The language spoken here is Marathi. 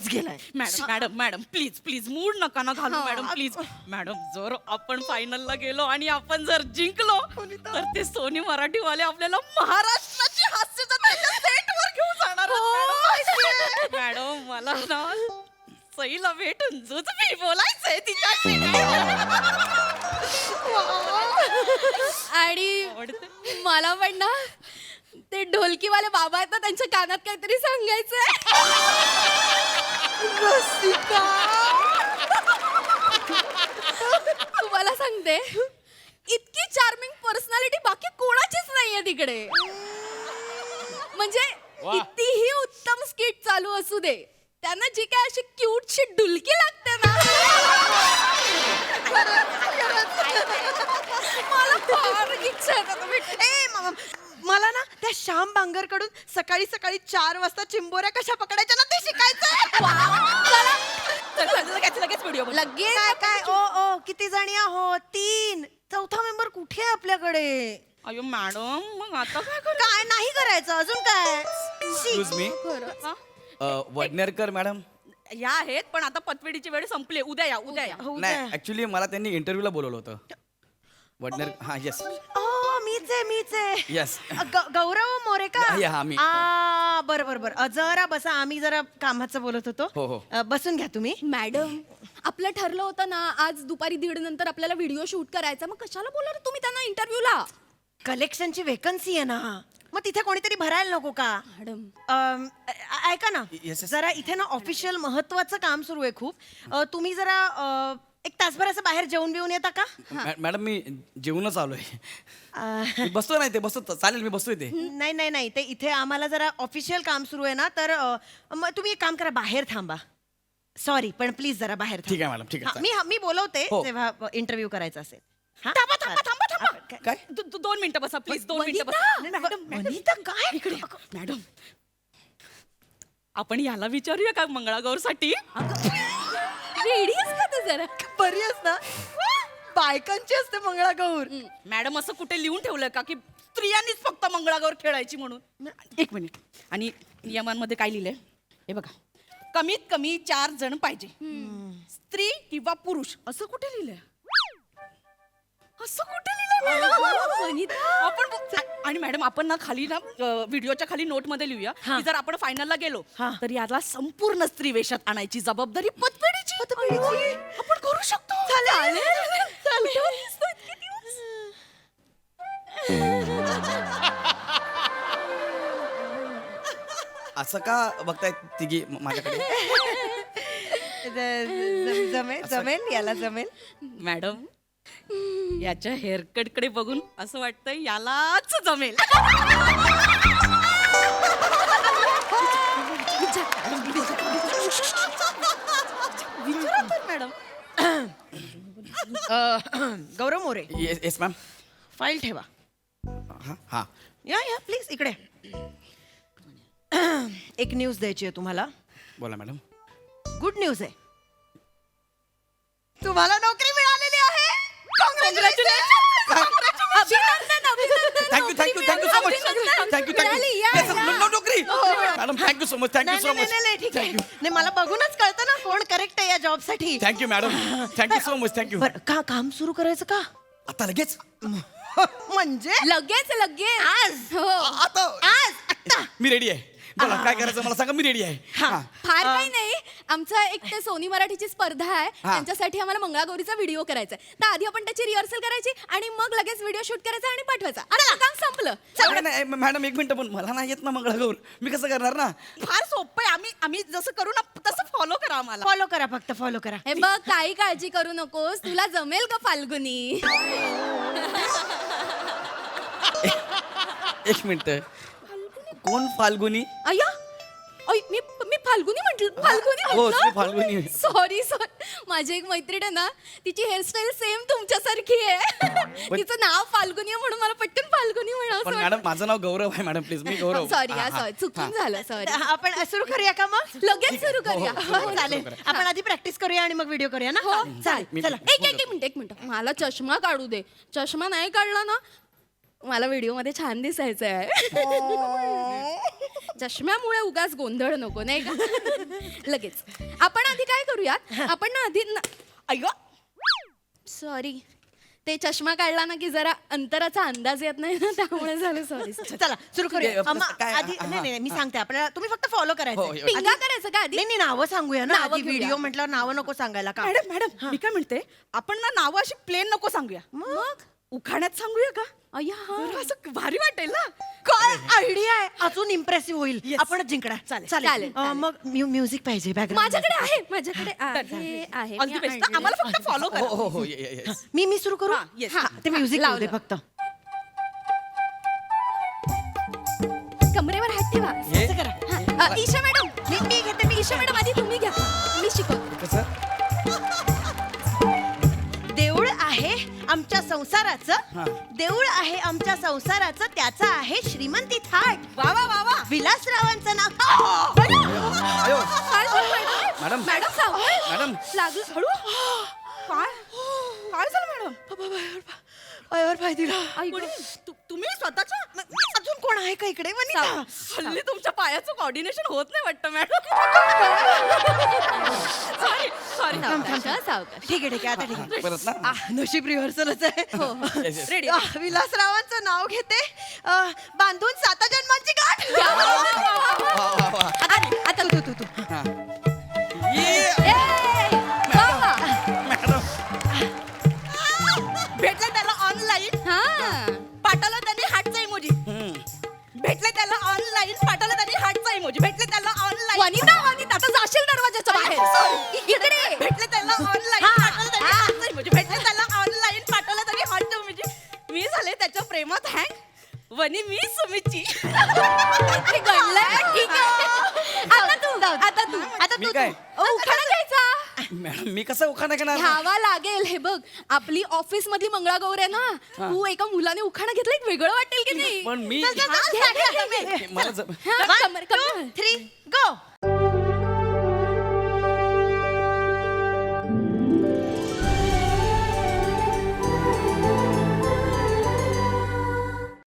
दिवस गेलाय. Madam madam madam please please mood नका ना घालू मॅडम प्लीज. मॅडम जर आपण फायनलला गेलो आणि आपण जर जिंकलो तर ते सोनी मराठीवाले आपल्याला महाराष्ट्राची हास्य जत्रेच्या सेटवर घेऊन जाणार आहेत, मॅडम मला ना सईला भेटून जुजबी बोलायचंय तिच्याशी. आणि मला पण ना ते ढोलकीवाले बाबा आहेत ना त्यांच्या कानात काहीतरी सांगायचंय. तुम्हाला सांगते इतकी चार्मिंग पर्सनॅलिटी बाकी कोणाचीच नाहीये तिकडे. म्हणजे कितीही उत्तम स्किट चालू असू दे त्यांना जी काय अशी क्यूटशी डुलकी लागते ना मला फार इच्छा आहे त्यांना भेटायची. मला ना त्या श्याम बांगर कडून सकाळी सकाळी 4 वाजता चिंबोऱ्या कशा पकडायच्या ना ते शिकायचंय. लगेच व्हिडिओ लगेच काय काय ओ ओ किती जणी आहोत? 3. चौथा मेंबर कुठे आहे आपल्याकडे? अयो मॅडम मग आता काय काय नाही करायचं अजून काय? एक्सक्यूज मी खरं वडनेरकर मॅडम. या आहेत पण आता पतवेडीची वेळ संपली. उद्या या उद्या या. हो, नाही ऍक्च्युली मला त्यांनी इंटरव्ह्यूला बोलवलं होतं. वडनेर हा येस मीच आहे. येस. गौरव मोरे का? हा, मी. बरं जरा बसा. आम्ही जरा कामाचं बोलत होतो. हो. बसून घ्या तुम्ही. मॅडम आपलं ठरलं होतं ना आज दुपारी 1:30 नंतर आपल्याला व्हिडिओ शूट करायचा. मग कशाला बोलणार तुम्ही त्यांना इंटरव्ह्यूला? कलेक्शनची वेकन्सी आहे ना, मग तिथे कोणीतरी भरायला नको का? मॅडम ऐका ना, Yes. जरा इथे ना ऑफिशियल महत्वाचं काम सुरू आहे खूप. तुम्ही जरा 1 तासभर असं बाहेर जेवून बिवून येता का? मॅडम मी जेवूनच आलोय. अ, मी बसतो नाही ते बसतो चालेल मी बसतोय ते. नाही ते इथे आम्हाला जरा ऑफिशियल काम सुरू आहे ना, तर मग तुम्ही एक काम करा, बाहेर थांबा. सॉरी पण प्लीज जरा बाहेर ठीक आहे मॅडम ठीक आहे. मी बोलवते हो. तेव्हा इंटरव्ह्यू करायचा असेल. हा? थांबा काय? 2 मिनिटं बसा प्लीज. 2 मिनिटं वनिता! बसा. वनिता काय? इकडे मॅडम आपण याला विचारूया का मंगळागौरसाठी? रेडी आहेस का तू जरा? बरी आहेस ना? बायकांची असते मंगळागौर. मॅडम असं कुठे लिहून ठेवलंय का की स्त्रियांनीच फक्त मंगळागौर खेळायची म्हणून? 1 मिनिट. आणि नियमांमध्ये काय लिहिलंय हे बघा, कमीत कमी 4 जण पाहिजे, स्त्री किंवा पुरुष. असं कुठे लिहिलंय? असं कुठे लिहिलंय मॅडम? आपण आणि मॅडम आपण ना खाली ना व्हिडिओच्या खाली नोट मध्ये लिहूया की जर आपण फायनलला गेलो तर याला संपूर्ण स्त्री वेशात आणायची जबाबदारी पतपेढीची. आपण करू शकतो. असं का बघताय तिघी माझ्याकडे? जमेल याला जमेल. मॅडम याच्या हेअरकट कडे बघून असं वाटतंय यालाच जमेल. मॅडम गौरव मोरे, येस मॅम. फाईल ठेवा. हा या प्लीज इकडे. एक न्यूज द्यायची आहे तुम्हाला. बोला मॅडम. गुड न्यूज आहे, तुम्हाला नोकरी मिळालेली आहे. Thank you so much. नोकरी madam thank you so much. Thank you so much. ठीक आहे. नाही मला बघूनच कळतं ना कोण करेक्ट आहे या जॉब साठी. Thank you madam. Thank you so much. Thank you. बरं का काम सुरू करायचं का? आता लगेच म्हणजे लगेच आज हो. आता आता मी रेडी आहे. बोला काय करायचं मला सांगा, मी रेडी आहे. हा. फार काही नाही. आमचा एक ते सोनी मराठीची स्पर्धा आहे त्यांच्यासाठी आम्हाला मंगळागौरीचा व्हिडिओ करायचा आहे. तर आधी आपण त्याची रिहर्सल करायची आणि मग लगेच व्हिडिओ शूट करायचा आणि पाठवायचा. आता काम संपलं. नाही, नाही मॅडम 1 मिनिट, पण मला नाही येत ना मंगळागौर. मी कसं करणार ना? फार सोपं आहे. आम्ही जसं करू ना तसं फॉलो करा आम्हाला. फॉलो करा, फक्त फॉलो करा. हे बघ काही काळजी करू नकोस. तुला जमेल का फाल्गुनी? 1 मिनिट. कोण फाल्गुनी? अय्या मी फाल्गुनी म्हटलं. हो, तुम्ही फाल्गुनी. सॉरी माझी एक मैत्रीण आहे ना, तिची हेअरस्टाईल सेम तुमच्यासारखी आहे. तिचं नाव फाल्गुनी आहे म्हणून मला पटकन फाल्गुनी पण म्हणावं. मॅडम माझं नाव गौरव आहे madam, please. Me Gaurav. Sorry चुकून झालं. सॉरी. आपण सुरू करूया का मग? लगेच सुरू करूया. हो, चालेल. आपण आधी प्रॅक्टिस करूया आणि मग व्हिडिओ करूया ना. हो चालेल. चला. एक मिनिट मला चष्मा काढू दे. चष्मा नाही काढला ना मला व्हिडिओ मध्ये छान दिसायचं आहे. चष्म्यामुळे उगाच गोंधळ नको नाही का लगेच आपण आधी काय करूयात आपण ना आधी अय्यो सॉरी ते चष्मा काढला ना की जरा अंतराचा अंदाज येत नाही ना त्यामुळे झालं सॉरी चला सुरू करूया ओके, काय- आधी नाही नाही मी सांगते आपल्याला तुम्ही फक्त फॉलो करायचं हो, हो. पिंगा करायचं का आधी नाही नाही नावं सांगूया ना नावं आधी घेऊया. व्हिडिओ म्हटल्यावर नावं नको सांगायला का मॅडम मॅडम मी काय म्हणते आपण ना नावं अशी प्लेन नको सांगूया मग उखाण्यात सांगूया का अय्या हा. जरा असं भारी वाटेल ना काय आयडिया आहे अजून इम्प्रेसिव्ह होईल Yes. आपणच जिंकणार चालेल. चालेल. मग म्युझिक पाहिजे बॅकग्राऊंड माझ्याकडे आहे माझ्याकडे आहे ऑल दी मी बेस्ट आणलंय. आम्हाला फक्त फॉलो हो करा हो हो ये- ये- ये. मी सुरू करू हा, yes. हा, ते म्युझिक लावू दे लावलं. फक्त कमरेवर हात ठेवा हे? असं करा हा, ईशा मॅडम मी घेते मी ईशा मॅडम आधी तुम्ही घ्या मी शिकवते कसं देऊळ आहे आमच्या संसाराचं हा. देऊळ आहे आमच्या संसाराचं त्याचा आहे श्रीमंती थाट वा वा वा वा विलासरावांचं नाव अयो काय झालं, मॅडम मॅडम मॅडम सावकाश. मॅडम लागलं हळू काय काय झालं मॅडम पायावर पाय दिला आई गं. कोणी? तुम्ही स्वतःच्या अजून कोण आहे का इकडे वनिता हल्ली तुमच्या पायाचं कोऑर्डिनेशन होत नाही वाटतं मॅडम सॉरी सॉरी सावकाश, सावकाश. ठीक आहे आता ठीक आहे परत ना नशीब रिहर्सलच आहे Yes, yes. रेडी विलासरावांचं नाव घेते बांधून 7 जन्मांची गाठ वा वा वा आता तू हा. ये. ए, वा, वा. मॅडम भेटलं त्याला ऑनलाईन हा पाठवलं त्याने हार्टचा इमोजी भेटले त्याला ऑनलाईन पाठवलं त्याने हार्टचा इमोजी भेटले त्याला ऑनलाईन वनिता वनिता आता जाशील दरवाजाच्या बाहेर इकडे भेटले त्याला ऑनलाईन पाठवलं त्याने हार्टचा इमोजी भेटले त्याला ऑनलाईन पाठवलं त्याने हार्टचा इमोजी मी झाले त्याच्या प्रेमात हँग वनी मी सुमितची काहीतरी घडलंय. ठीक आहे आता तू मी काय उखाणा घ्यायचा मॅडम मी कसं उखाणा घेणार घ्यावा लागेल हे बघ आपली ऑफिस मधली मंगळागौर आहे ना तू एका मुलाने उखाणा घेतला एक वेगळं वाटेल की नाही पण मी हा, घे, घे, घे, घे. मला जम- हा, 1 कमर- 2 कमर. 3 गो